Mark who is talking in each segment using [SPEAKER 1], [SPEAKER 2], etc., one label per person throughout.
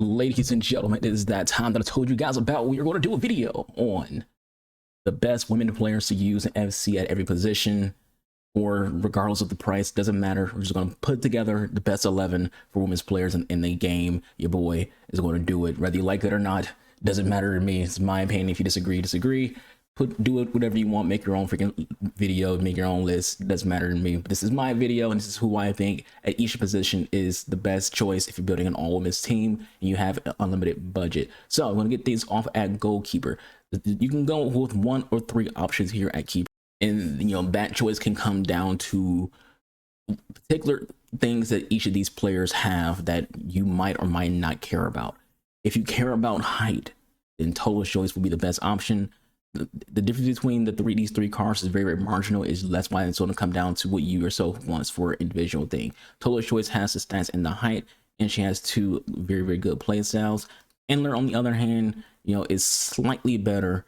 [SPEAKER 1] Ladies and gentlemen, it is that time that I told you guys about. We are going to do a video on the best women players to use in FC at every position, or regardless of the price, doesn't matter. We're just going to put together the best 11 for women's players in the game. Your boy is going to do it, whether you like it or not. Doesn't matter to me. It's my opinion. If you disagree. Do it whatever you want. Make your own freaking video. Make your own list. Doesn't matter to me. But this is my video, and this is who I think at each position is the best choice if you're building an all-women's team and you have an unlimited budget. So I'm going to get things off at goalkeeper. You can go with 1 or 3 options here at keeper, and that choice can come down to particular things that each of these players have that you might or might not care about. If you care about height, then Total Choice will be the best option. The difference between these three cards is very marginal. That's why it's going to come down to what you yourself wants for an individual thing. Total Choice has the stats and the height, and she has 2 very good play styles. Endler, on the other hand, is slightly better,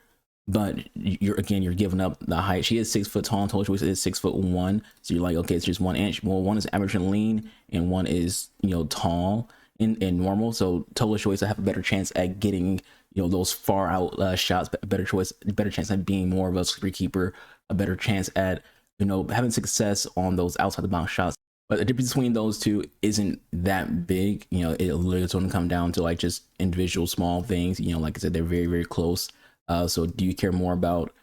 [SPEAKER 1] but you're giving up the height. She is 6 foot tall, and Total Choice is 6'1", so you're like, okay, it's just 1 inch. Well, one is average and lean, and one is tall and normal. So Total Choice, I have a better chance at getting those far out shots, better chance at being more of a free keeper, a better chance at having success on those outside the box shots. But the difference between those two isn't that big. It's going to come down to like just individual small things. Like I said, they're very close. So do you care more about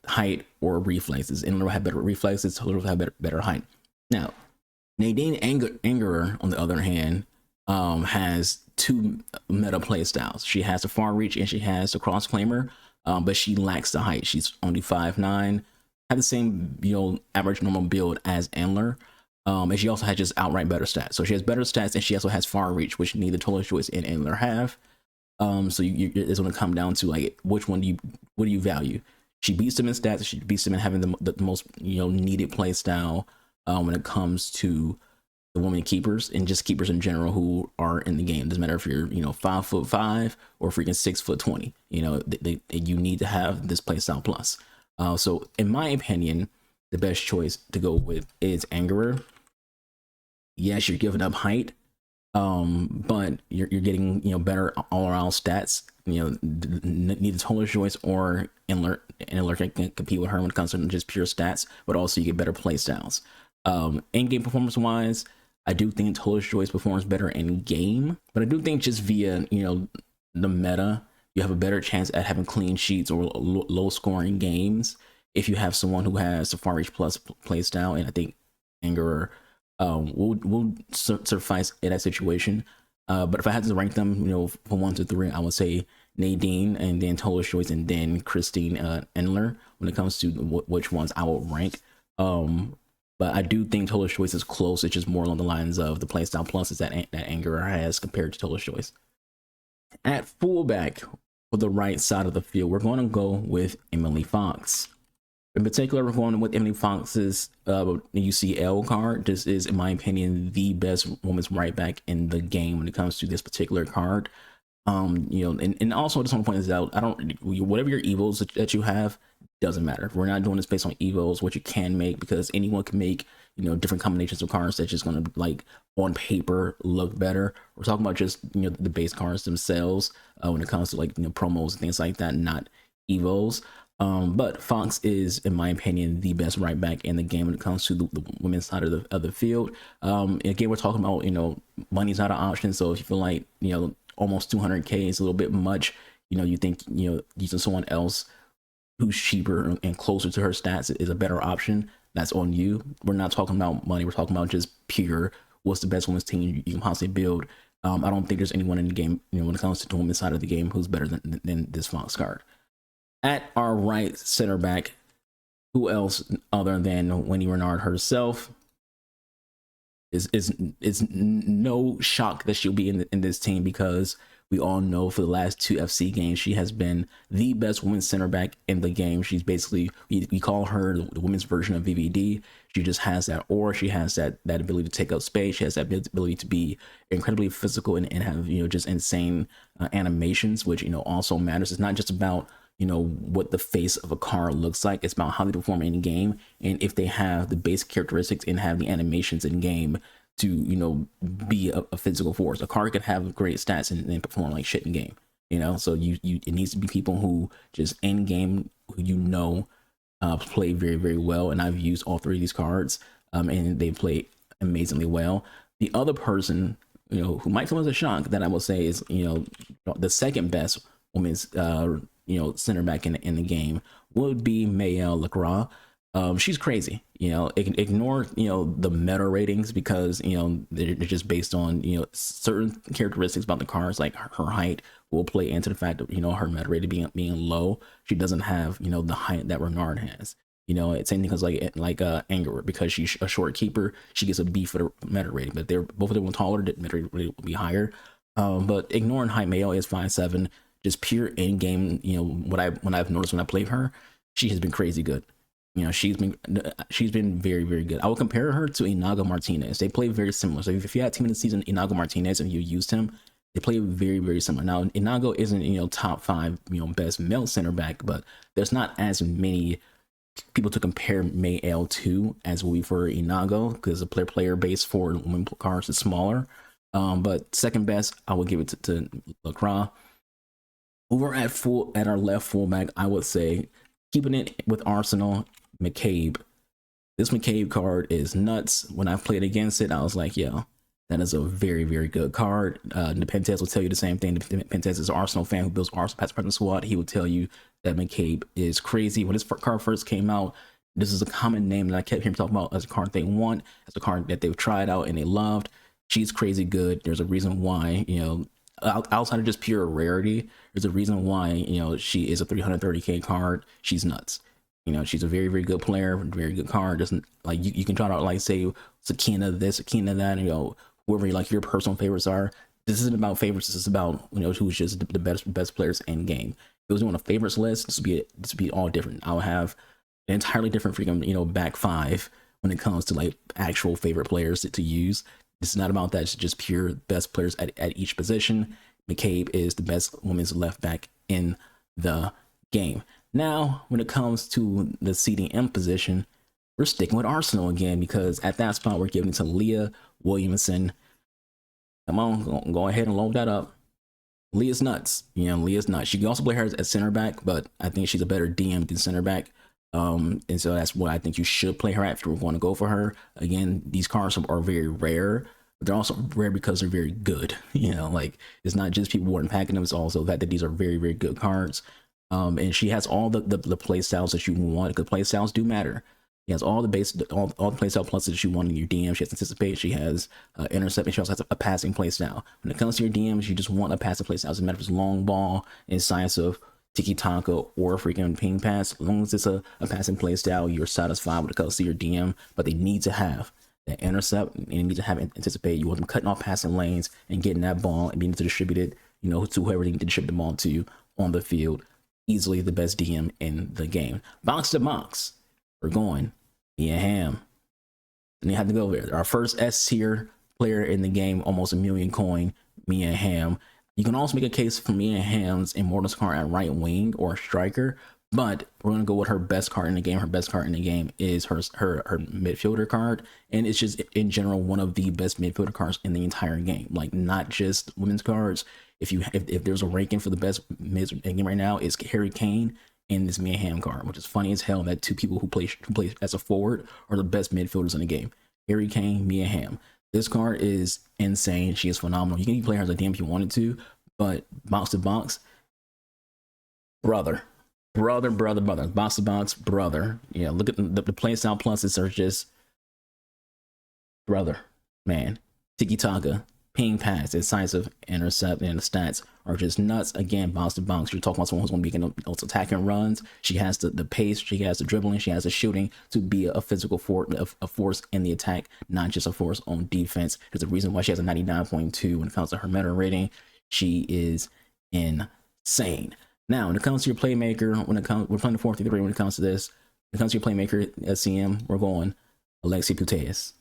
[SPEAKER 1] height or reflexes? And have better reflexes, Total have better height. Now, Nadine Angerer, on the other hand, has 2 meta play styles. She has the far reach and she has the cross claimer, but she lacks the height. She's only 5'9", have the same average normal build as Endler, and she also has just outright better stats. So she has better stats, and she also has far reach, which neither Total Choice and Endler have. So it's going to come down to like which one what do you value? She beats them in stats. She beats them in having the most needed play style when it comes to the women keepers and just keepers in general who are in the game. Doesn't matter if you're 5'5" or freaking 6'20". You need to have this playstyle plus. So in my opinion, the best choice to go with is Angerer. Yes, you're giving up height, but you're getting better all around stats. Neither Total Choice or Endler can compete with her when it comes to just pure stats, but also you get better playstyles. In game performance wise, I do think Total Choice performs better in game, but I do think just via the meta, you have a better chance at having clean sheets or low scoring games if you have someone who has the far reach plus play style. And I think Angerer will suffice in that situation. But if I had to rank them, from 1 to 3, I would say Nadine, and then Total Choice, and then Christine Endler when it comes to which ones I will rank. But I do think Total Choice is close. It's just more along the lines of the playstyle pluses that Angerer has compared to Total Choice. At fullback, for the right side of the field, we're going to go with Emily Fox. In particular, we're going with Emily Fox's UCL card. This is, in my opinion, the best women's right back in the game when it comes to this particular card. And also I just want to point this out. Whatever your evils that you have, doesn't matter. We're not doing this based on evos, what you can make, because anyone can make different combinations of cards that's just going to, like, on paper look better. We're talking about just the base cards themselves when it comes to like promos and things like that, not evos. But Fox is, in my opinion, the best right back in the game when it comes to the women's side of the field. Again, we're talking about money's not an option. So if you feel like almost 200K is a little bit much, you think using someone else who's cheaper and closer to her stats is a better option, that's on you. We're not talking about money. We're talking about just pure what's the best women's team you can possibly build. I don't think there's anyone in the game when it comes to the women's side of the game who's better than this Fox card. At our right center back, who else other than Wendy Renard herself? Is no shock that she'll be in this team, because we all know for the last 2 FC games she has been the best women's center back in the game. She's basically, we call her the women's version of VVD. She just has that aura. She has that ability to take up space. She has that ability to be incredibly physical and have just insane animations, which also matters. It's not just about what the face of a card looks like. It's about how they perform in game, and if they have the basic characteristics and have the animations in game to, you know, be a physical force. A card could have great stats and perform like shit in game, you know. So it needs to be people who just in game, who you know, play very, very well. And I've used all three of these cards, and they play amazingly well. The other person, you know, who might come as a shock that I will say is, you know, the second best women's, you know, center back in the game would be Maëlle Lacroix. She's crazy, you know. Ignore, you know, the meta ratings, because, you know, they're just based on, you know, certain characteristics about the cards, like her height will play into the fact that, you know, her meta rating being low. She doesn't have, you know, the height that Renard has. You know, it's same thing as like Anger, because she's a short keeper, she gets a B for the meta rating, but they're both of them taller, the meta rating will be higher. But ignoring height, Maëlle is 5'7", just pure in game. You know, what I've noticed when I played her, she has been crazy good. You know, she's been very, very good. I would compare her to Inago Martinez. They play very similar. So if you had team of the season Inago Martinez and you used him, they play very, very similar. Now, Inago isn't, you know, top 5, you know, best male center back, but there's not as many people to compare Maëlle to as we for Inago, because the player base for women cards is smaller. But second best, I would give it to Lacroix. Over at our left fullback, I would say, keeping it with Arsenal, McCabe. This McCabe card is nuts. When I played against it, I was like, yo, that is a very, very good card. The Pentez will tell you the same thing. The Pentez is an Arsenal fan who builds Arsenal past present squad. He will tell you that McCabe is crazy. When this card first came out, this is a common name that I kept hearing talking about as a card they want, as a card that they've tried out and they loved. She's crazy good. There's a reason why, you know, outside of just pure rarity, there's a reason why, you know, she is a 330k card. She's nuts. You know, she's a very, very good player, very good card. Doesn't like you can try to like say Sakina this, Sakina that, you know, whoever like your personal favorites are. This isn't about favorites. This is about, you know, who's just the best players in game. If it was doing a favorites list, this would be all different. I'll have an entirely different freaking, you know, back 5 when it comes to like actual favorite players to use. This is not about that. It's just pure best players at each position. McCabe is the best women's left back in the game. Now, when it comes to the CDM position, we're sticking with Arsenal again, because at that spot, we're giving it to Leah Williamson. Come on, go ahead and load that up. Leah's nuts. You know, Leah's nuts. She can also play her as center back, but I think she's a better DM than center back. And so that's what I think you should play her at if you're going to go for her. Again, these cards are very rare, but they're also rare because they're very good. You know, like, it's not just people weren't packing them, it's also the fact that these are very, very good cards. And she has all the play styles that you want, because play styles do matter. She has all the play style pluses that you want in your DM. She has anticipate, she has intercept, and she also has a passing play style. When it comes to your DMs, you just want a passing play style. It doesn't matter if it's long ball, incisive, tiki taka, or freaking ping pass. As long as it's a passing play style, you're satisfied when it comes to your DM. But they need to have that intercept, and they need to have anticipate. You want them cutting off passing lanes and getting that ball and being able to distribute it, you know, to whoever they need to distribute the ball to on the field. Easily the best DM in the game. Box to box, we're going Mia Hamm. And you have to go there. Our first S tier player in the game, almost 1 million coin, Mia Hamm. You can also make a case for Mia Hamm's Immortals card at right wing or striker, but we're gonna go with her best card in the game. Her best card in the game is her midfielder card, and it's just in general one of the best midfielder cards in the entire game. Like, not just women's cards. If there's a ranking for the best mids in the game right now, it's Harry Kane and this Mia Hamm card, which is funny as hell that two people who play as a forward are the best midfielders in the game. Harry Kane, Mia Hamm. This card is insane. She is phenomenal. You can even play her as a DM if you wanted to, but box to box, brother, box to box, brother. Yeah, look at the play style pluses are just brother, man. Tiki taka, ping pass, incisive, intercept, and the stats are just nuts. Again, box to box, you're talking about someone who's going to be getting those attacking runs. She has the pace, she has the dribbling, she has the shooting to be a physical force in the attack, not just a force on defense. There's a reason why she has a 99.2 when it comes to her meta rating. She is insane. Now, when it comes to your playmaker, we're playing the 4-3-3. When it comes to this, when it comes to your playmaker at CM, we're going Alexia Putellas.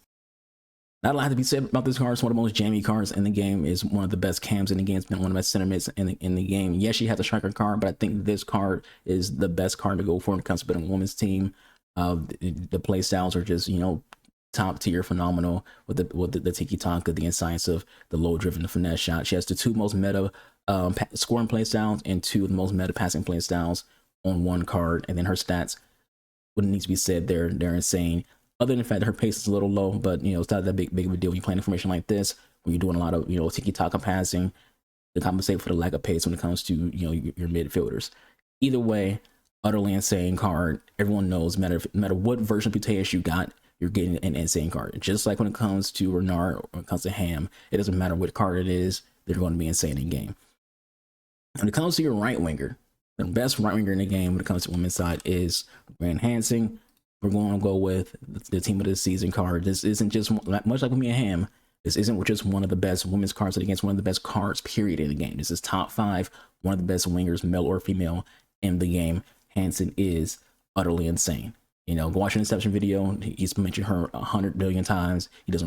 [SPEAKER 1] Not a lot to be said about this card. It's one of the most jammy cards in the game. Is one of the best cams in the game. It's been one of the best center mids in the game. Yes, she has a striker card, but I think this card is the best card to go for when it comes to building a women's team. The play styles are just, you know, top tier, phenomenal with the tiki taka, the incisive, the low driven, the finesse shot. She has the two most meta scoring play styles and two of the most meta passing play styles on one card. And then her stats wouldn't need to be said, they're insane. Other than the fact that her pace is a little low, but it's not that big of a deal when you're playing information like this, when you're doing a lot of tiki taka passing to compensate for the lack of pace when it comes to your midfielders. Either way, utterly insane card. Everyone knows, no matter what version of Puteus you got, you're getting an insane card. Just like when it comes to Renard or when it comes to Ham, it doesn't matter what card it is, they're going to be insane in game. When it comes to your right winger, the best right winger in the game when it comes to women's side is Grand Hansen. We're going to go with the team of the season card. This isn't just, much like with me and Ham, this isn't just one of the best women's cards against one of the best cards, period, in the game. This is top 5, one of the best wingers, male or female, in the game. Hansen is utterly insane. Go watch an Inception video. He's mentioned her 100 billion times. He has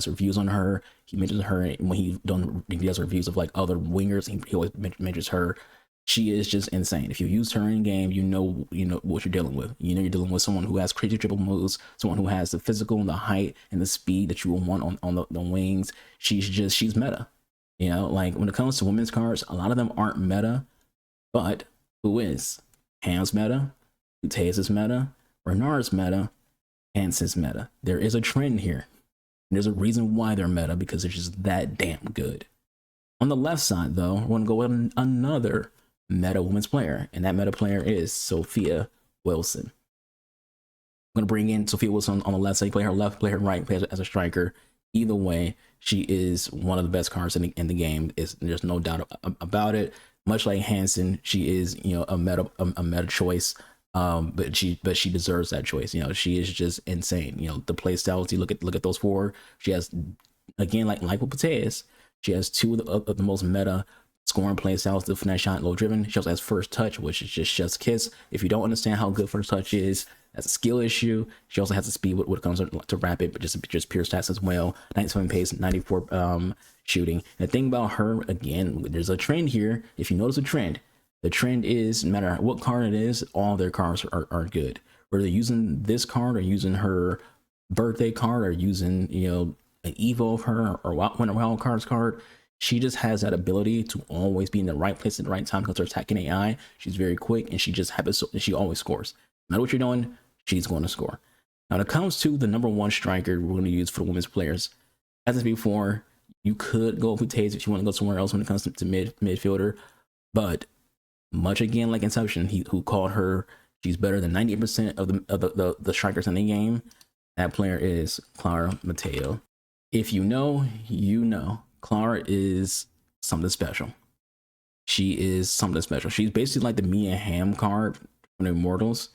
[SPEAKER 1] reviews on her. He mentions her when he does reviews of like other wingers. He always mentions her. She is just insane. If you use her in game, you know what you're dealing with. You're dealing with someone who has crazy dribble moves, someone who has the physical and the height and the speed that you will want on the wings. She's meta. Like when it comes to women's cards, a lot of them aren't meta, but who is? Ham's meta, Puteus is meta, Renard's meta, Hansen's meta. There is a trend here. And there's a reason why they're meta, because they're just that damn good. On the left side, though, we're going to go with another meta women's player, and that meta player is Sophia Wilson. I'm going to bring in Sophia Wilson on the left side. Play her left, play her right, play as a striker. Either way, she is one of the best cards in the game. There's no doubt about it. Much like Hansen, she is a meta choice. But she deserves that choice. She is just insane. The play styles, you look at those 4. She has, again, like with Puteus, she has 2 of the most meta scoring play styles, the finesse shot, low driven. She also has first touch, which is just chef's kiss. If you don't understand how good first touch is, that's a skill issue. She also has the speed when it comes to rapid, but just pure stats as well. 97 pace, 94 shooting. And the thing about her, again, there's a trend here. If you notice a trend, the trend is, no matter what card it is, all their cards are good. Whether they're using this card or using her birthday card or using, an Evo of her or Winter Wild Cards card, she just has that ability to always be in the right place at the right time because they're attacking AI. She's very quick and she just happens, she always scores. No matter what you're doing, she's going to score. Now, when it comes to the number 1 striker we're going to use for the women's players, as I said before, you could go with Puteus if you want to go somewhere else when it comes to midfielder, but much again like Inception, who called her, she's better than 98% of the strikers in the game. That player is Clara Mateo. If you know, you know. Clara is something special. She is something special. She's basically like the Mia Hamm card from the Immortals,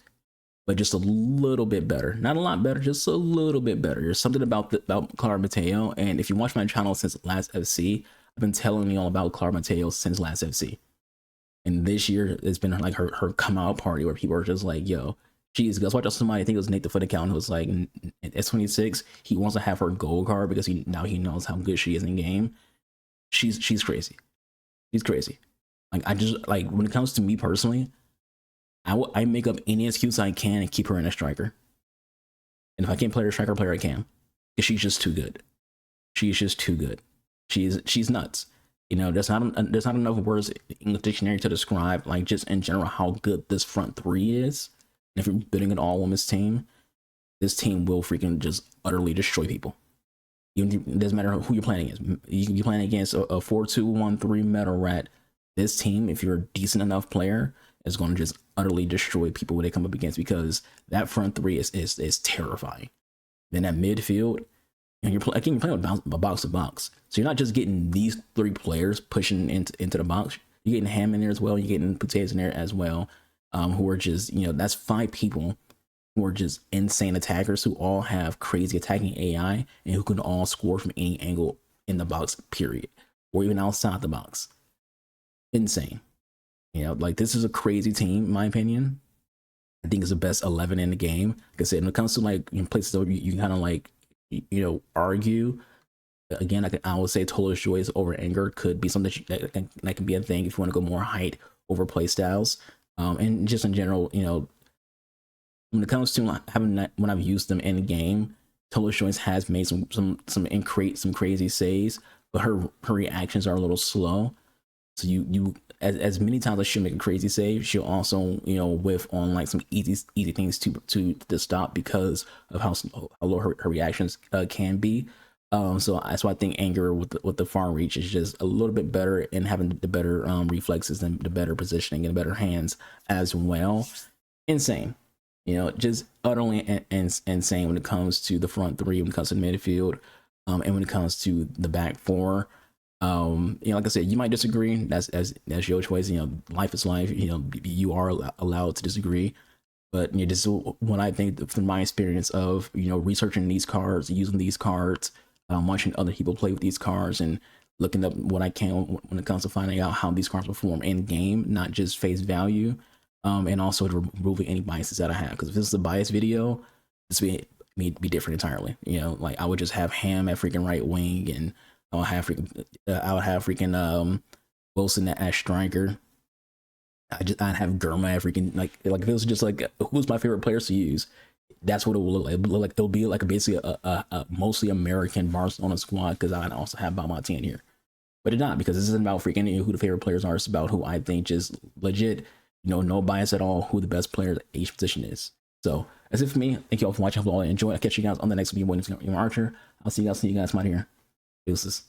[SPEAKER 1] but just a little bit better. Not a lot better, just a little bit better. There's something about Clara Mateo, and if you watch my channel since last FC, I've been telling you all about Clara Mateo since last FC. And this year, it's been like her come out party where people are just like, yo, geez, let's watch out somebody, I think it was Nate the Foot account, who was like, in S26, he wants to have her gold card because now he knows how good she is in game. She's crazy. She's crazy. Like, I just, like, when it comes to me personally, I make up any excuse I can and keep her in a striker. And if I can't play her striker player, I can. Because she's just too good. She's just too good. She's nuts. There's not enough words in the dictionary to describe, like, just in general how good this front 3 is. And if you're building an all-women's team, this team will freaking just utterly destroy people. It doesn't matter who you're playing against. You can be playing against a 4-2-1-3 meta rat. This team, if you're a decent enough player, is going to just utterly destroy people when they come up against, because that front 3 is terrifying. Then that midfield, and you're playing with box to box. So you're not just getting these 3 players pushing into the box. You're getting Ham in there as well. You're getting Puteus in there as well. Who are just, that's 5 people who are just insane attackers who all have crazy attacking AI and who can all score from any angle in the box, period, or even outside the box. Insane. Like, this is a crazy team, in my opinion. I think it's the best 11 in the game. Like I said, when it comes to like places where you can kind of like, argue. Again, I would say Total Joys over Anger could be something that can be a thing if you want to go more height over play styles. And just in general, when it comes to having that, when I've used them in game, Total Choice has made some crazy saves, but her reactions are a little slow. So you as many times as she'll make a crazy save, she'll also, you know, whiff on like some easy things to stop because of how low her reactions can be. So that's why I think Anger with the far reach is just a little bit better, and having the better reflexes and the better positioning and better hands as well. Insane, you know, just utterly insane when it comes to the front three, when it comes to midfield, and when it comes to the back four. You know, like I said, you might disagree. That's your choice. You know, life is life. You know, you are allowed to disagree. But you know, just what I think from my experience of, you know, researching these cards, using these cards, watching other people play with these cards, and looking up what I can when it comes to finding out how these cards perform in game, not just face value, and also to removing any biases that I have. Because if this is a bias video, this would be different entirely. You know, like I would just have Ham at freaking right wing, and I would have freaking Wilson at striker. I'd have Germa at freaking like if it was just like who's my favorite players to use, that's what it will look like. It will look like it'll be like basically a mostly American Barcelona squad, because I'd also have Balmati in here. But it's not, because this isn't about freaking who the favorite players are. It's about who I think just legit, you know, no bias at all, who the best player at each position is. So that's it for me. Thank you all for watching. Hope you all enjoyed. I'll catch you guys on the next video. Archer. I'll see you guys out here. Deuces.